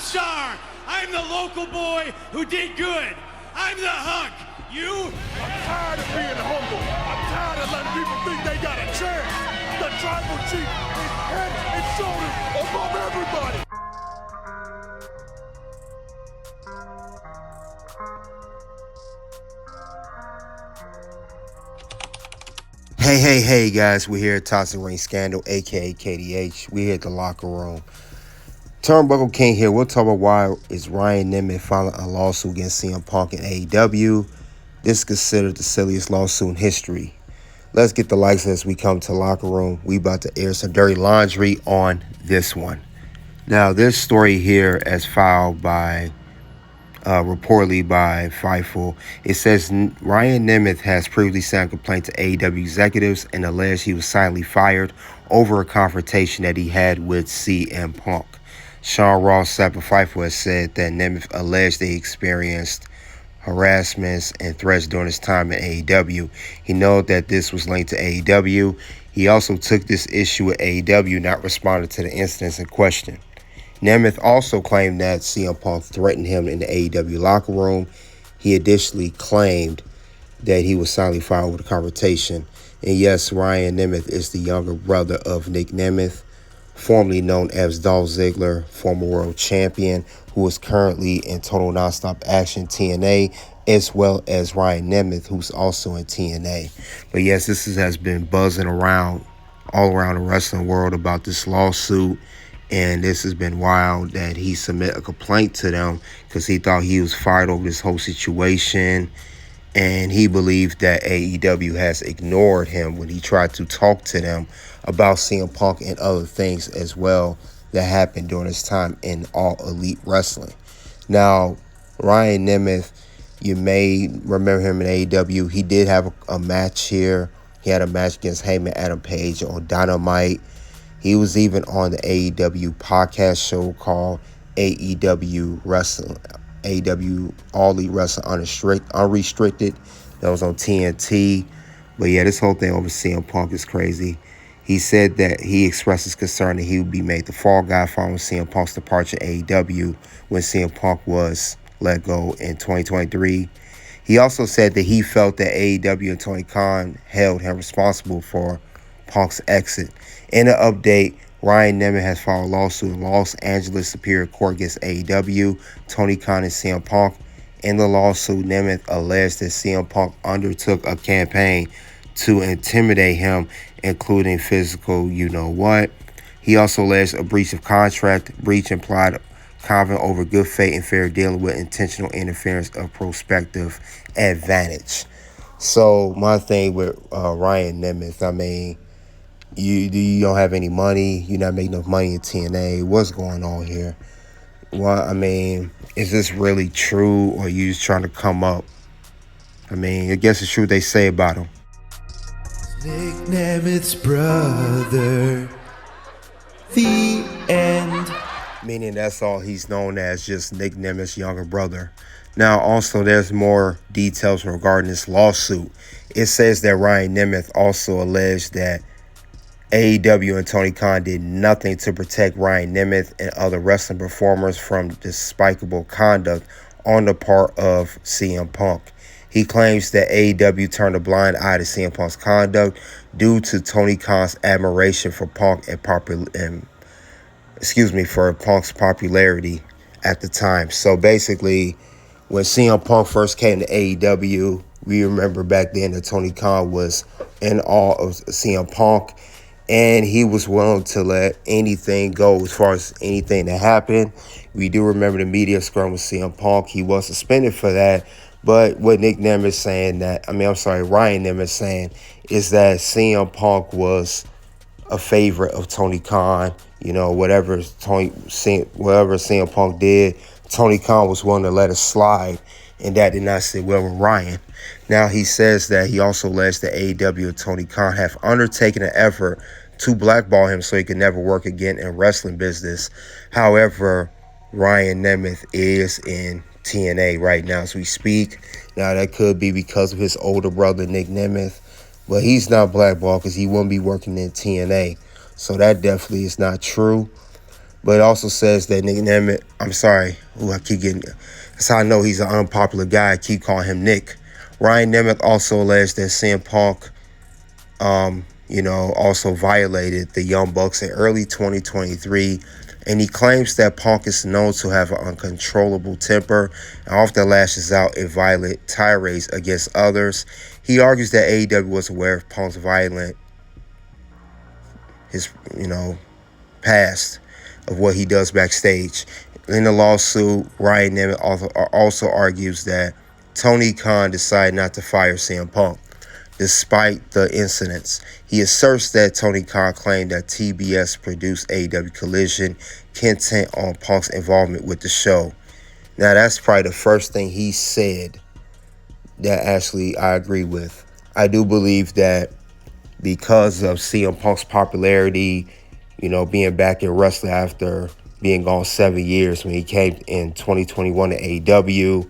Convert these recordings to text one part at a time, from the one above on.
star. I'm the local boy who did good. I'm the hunk. You? I'm tired of being humble. I'm tired of letting people think they got a chance. The tribal chief is head and shoulders above everybody. Hey guys, we're here at Toxic Ring Scandal, aka KDH. We're here at the locker room. Turnbuckle King here. We'll talk about why is Ryan Nemeth filing a lawsuit against CM Punk and AEW. This is considered the silliest lawsuit in history. Let's get the likes as we come to the locker room. We about to air some dirty laundry on this one. Now, this story here as filed by reportedly by Fightful. It says Ryan Nemeth has previously sent a complaint to AEW executives and alleged he was silently fired over a confrontation that he had with CM Punk. Ross Sapp of Fightful has said that Nemeth alleged that he experienced harassments and threats during his time at AEW. He noted that this was linked to AEW. He also took this issue with AEW, not responding to the incidents in question. Nemeth also claimed that CM Punk threatened him in the AEW locker room. He additionally claimed that he was silently fired with a confrontation. And yes, Ryan Nemeth is the younger brother of Nick Nemeth, formerly known as Dolph Ziggler, former world champion, who is currently in Total Nonstop Action TNA, as well as Ryan Nemeth, who's also in TNA. But yes, this has been buzzing around all around the wrestling world about this lawsuit. And this has been wild that he submitted a complaint to them because he thought he was fired over this whole situation. And he believed that AEW has ignored him when he tried to talk to them about CM Punk and other things as well that happened during his time in All Elite Wrestling. Now, Ryan Nemeth, you may remember him in AEW. He did have a match here. He had a match against Heyman Adam Page on Dynamite. He was even on the AEW podcast show called AEW Wrestling, AEW All Elite Wrestling Unrestricted. That was on TNT. But yeah, this whole thing over CM Punk is crazy. He said that he expressed his concern that he would be made the fall guy following CM Punk's departure at AEW when CM Punk was let go in 2023. He also said that he felt that AEW and Tony Khan held him responsible for Punk's exit. In an update, Ryan Nemeth has filed a lawsuit in Los Angeles Superior Court against AEW, Tony Khan, and CM Punk. In the lawsuit, Nemeth alleged that CM Punk undertook a campaign to intimidate him, including physical you-know-what. He also alleged a breach of contract, breach implied conflict over good faith and fair dealing with intentional interference of prospective advantage. So my thing with Ryan Nemeth, I mean, you don't have any money. You're not making enough money in TNA. What's going on here? Well, I mean, is this really true, or are you just trying to come up? I mean, I guess it's true what they say about him. Nick Nemeth's brother. The end. Meaning that's all he's known as, just Nick Nemeth's younger brother. Now, also, there's more details regarding this lawsuit. It says that Ryan Nemeth also alleged that AEW and Tony Khan did nothing to protect Ryan Nemeth and other wrestling performers from despicable conduct on the part of CM Punk. He claims that AEW turned a blind eye to CM Punk's conduct due to Tony Khan's admiration for Punk for Punk's popularity at the time. So basically, when CM Punk first came to AEW, we remember back then that Tony Khan was in awe of CM Punk. And he was willing to let anything go as far as anything that happened. We do remember the media scrum with CM Punk. He was suspended for that. But what Ryan Nemeth saying is that CM Punk was a favorite of Tony Khan. You know, whatever CM Punk did, Tony Khan was willing to let it slide. And that did not sit well with Ryan. Now, he says that he also alleged that AEW and Tony Khan have undertaken an effort to blackball him so he could never work again in wrestling business. However, Ryan Nemeth is in TNA right now as we speak. Now, that could be because of his older brother, Nick Nemeth, but he's not blackballed because he won't be working in TNA. So that definitely is not true. But it also says that Nick Nemeth, I'm sorry, I keep getting, that's how I know he's an unpopular guy. I keep calling him Nick. Ryan Nemeth also alleged that CM Punk, also violated the Young Bucks in early 2023. And he claims that Punk is known to have an uncontrollable temper and often lashes out in violent tirades against others. He argues that AEW was aware of Punk's past of what he does backstage. In the lawsuit, Ryan Nemeth also argues that Tony Khan decided not to fire CM Punk despite the incidents. He asserts that Tony Khan claimed that TBS produced AEW Collision content on Punk's involvement with the show. Now, that's probably the first thing he said that actually I agree with. I do believe that because of CM Punk's popularity, being back in wrestling after being gone 7 years when he came in 2021 to AEW,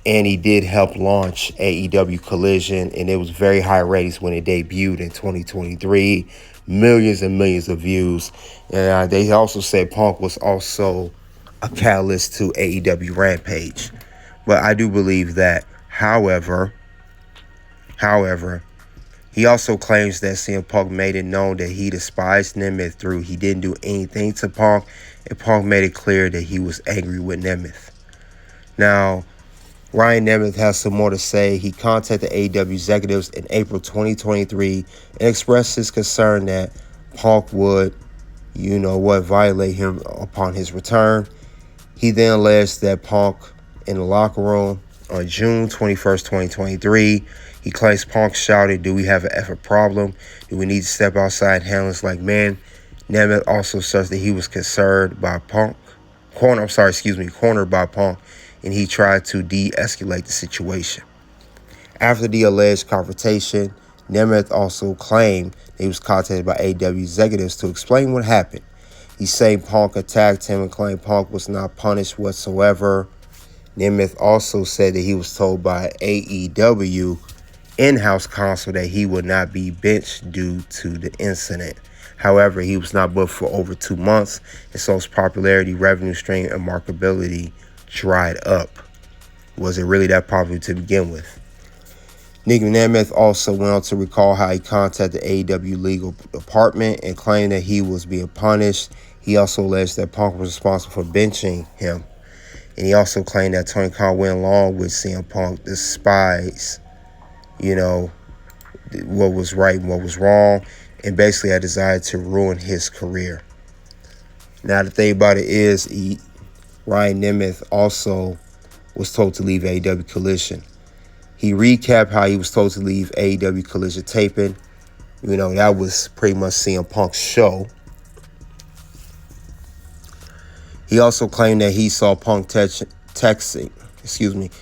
and he did help launch AEW Collision, and it was very high ratings when it debuted in 2023, millions and millions of views. And they also said Punk was also a catalyst to AEW Rampage. But I do believe that. However, he also claims that CM Punk made it known that he despised Nemeth he didn't do anything to Punk, and Punk made it clear that he was angry with Nemeth. Now, Ryan Nemeth has some more to say. He contacted AEW executives in April 2023 and expressed his concern that Punk would, violate him upon his return. He then alleged that Punk in the locker room on June 21st, 2023, he claims Punk shouted, "Do we have an effing problem? Do we need to step outside and handle this like men?" Nemeth also says that he was cornered by Punk, and he tried to de-escalate the situation. After the alleged confrontation, Nemeth also claimed that he was contacted by AEW executives to explain what happened. He said Punk attacked him and claimed Punk was not punished whatsoever. Nemeth also said that he was told by AEW in-house counsel that he would not be benched due to the incident. However, he was not booked for over 2 months, and so his popularity, revenue stream, and marketability dried up. Was it really that popular to begin with? Nick Nemeth also went on to recall how he contacted the AEW legal department and claimed that he was being punished. He also alleged that Punk was responsible for benching him. And he also claimed that Tony Khan went along with CM Punk despite, what was right and what was wrong, and basically had desired to ruin his career. Now, the thing about it is, Ryan Nemeth also was told to leave AEW Collision. He recapped how he was told to leave AEW Collision taping. That was pretty much CM Punk's show. He also claimed that he saw Punk texting.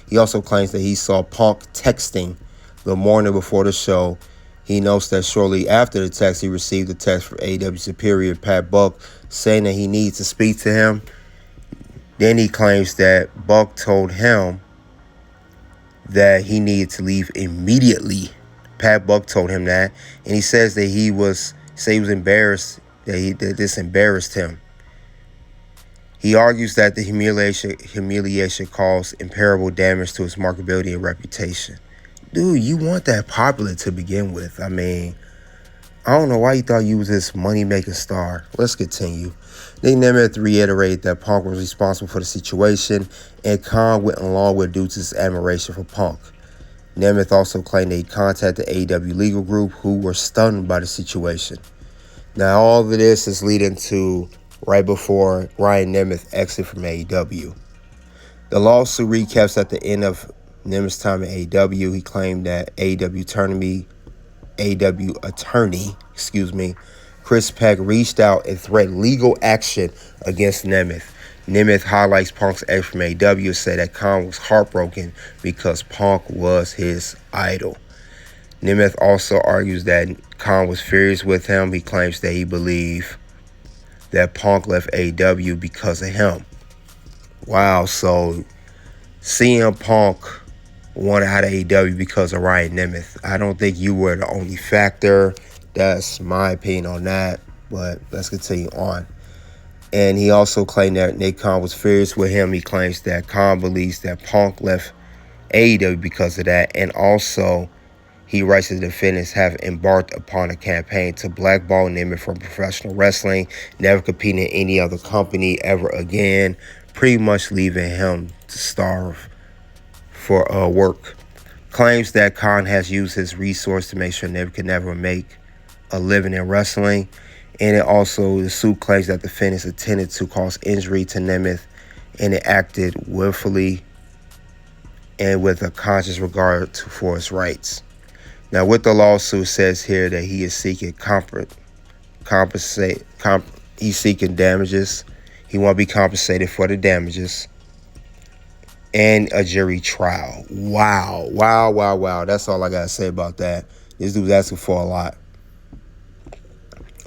He also claims that he saw Punk texting the morning before the show. He notes that shortly after the text, he received a text from AEW superior Pat Buck saying that he needs to speak to him. Then he claims that Buck told him that he needed to leave immediately. Pat Buck told him that, and he says that he was embarrassed, that this embarrassed him. He argues that the humiliation caused irreparable damage to his marketability and reputation. Dude, you weren't that popular to begin with. I mean, I don't know why you thought you was this money-making star. Let's continue. Nick Nemeth reiterated that Punk was responsible for the situation, and Khan went along with due to his admiration for Punk. Nemeth also claimed that he contacted the AEW legal group, who were stunned by the situation. Now, all of this is leading to right before Ryan Nemeth exited from AEW. The lawsuit recaps at the end of Nemeth's time at AEW. He claimed that AEW attorney, Chris Peck reached out and threatened legal action against Nemeth. Nemeth highlights Punk's exit from AEW and said that Khan was heartbroken because Punk was his idol. Nemeth also argues that Khan was furious with him. He claims that he believed that Punk left AEW because of him. Wow, so CM Punk wanted out of AEW because of Ryan Nemeth. I don't think you were the only factor. That's my opinion on that, but let's continue on. And he also claimed that Nick Khan was furious with him. He claims that Khan believes that Punk left AEW because of that. And also, he writes that the defendants have embarked upon a campaign to blackball Nemeth from professional wrestling, never competing in any other company ever again, pretty much leaving him to starve for work. Claims that Khan has used his resource to make sure Nemeth could never make a living in wrestling. And it also, the suit claims that the defendants intended to cause injury to Nemeth, and it acted willfully and with a conscious regard for his rights. Now, with the lawsuit says here that he is seeking he's seeking damages. He won't be compensated for the damages. And a jury trial. Wow. That's all I got to say about that. This dude's asking for a lot.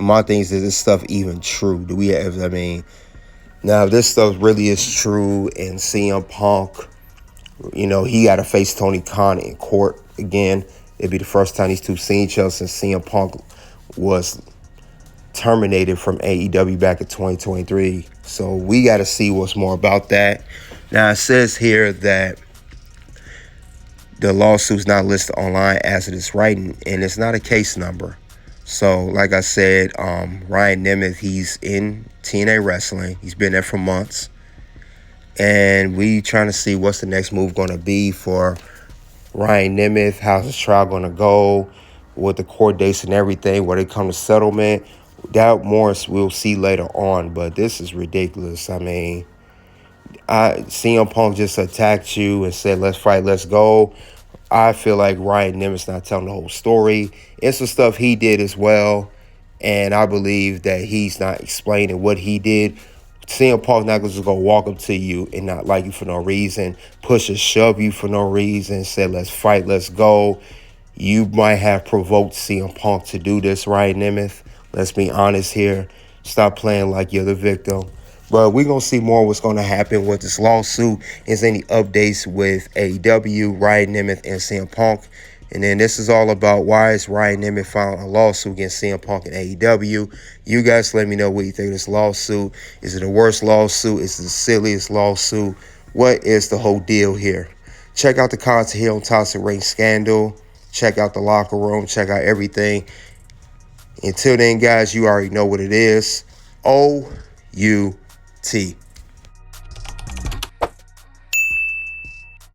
My thing is this stuff even true? Do we have, now if this stuff really is true and CM Punk, he got to face Tony Khan in court again. It'd be the first time these two seen each other since CM Punk was terminated from AEW back in 2023. So we got to see what's more about that. Now, it says here that the lawsuit's not listed online as it is writing, and it's not a case number. So, like I said, Ryan Nemeth, he's in TNA Wrestling. He's been there for months. And we trying to see what's the next move going to be for Ryan Nemeth. How's his trial going to go with the court dates and everything, where they come to settlement. That more we'll see later on, but this is ridiculous. CM Punk just attacked you and said, let's fight, let's go. I feel like Ryan Nemeth's not telling the whole story. It's some stuff he did as well, and I believe that he's not explaining what he did. CM Punk's not just going to walk up to you and not like you for no reason, push or shove you for no reason, say, let's fight, let's go. You might have provoked CM Punk to do this, Ryan Nemeth. Let's be honest here. Stop playing like you're the victim. But we're going to see more what's going to happen with this lawsuit. Is any updates with AEW, Ryan Nemeth, and CM Punk. And then this is all about why is Ryan Nemeth filing a lawsuit against CM Punk and AEW. You guys let me know what you think of this lawsuit. Is it the worst lawsuit? Is it the silliest lawsuit? What is the whole deal here? Check out the content here on Toxic Ring Scandal. Check out the locker room. Check out everything. Until then, guys, you already know what it is. OUT.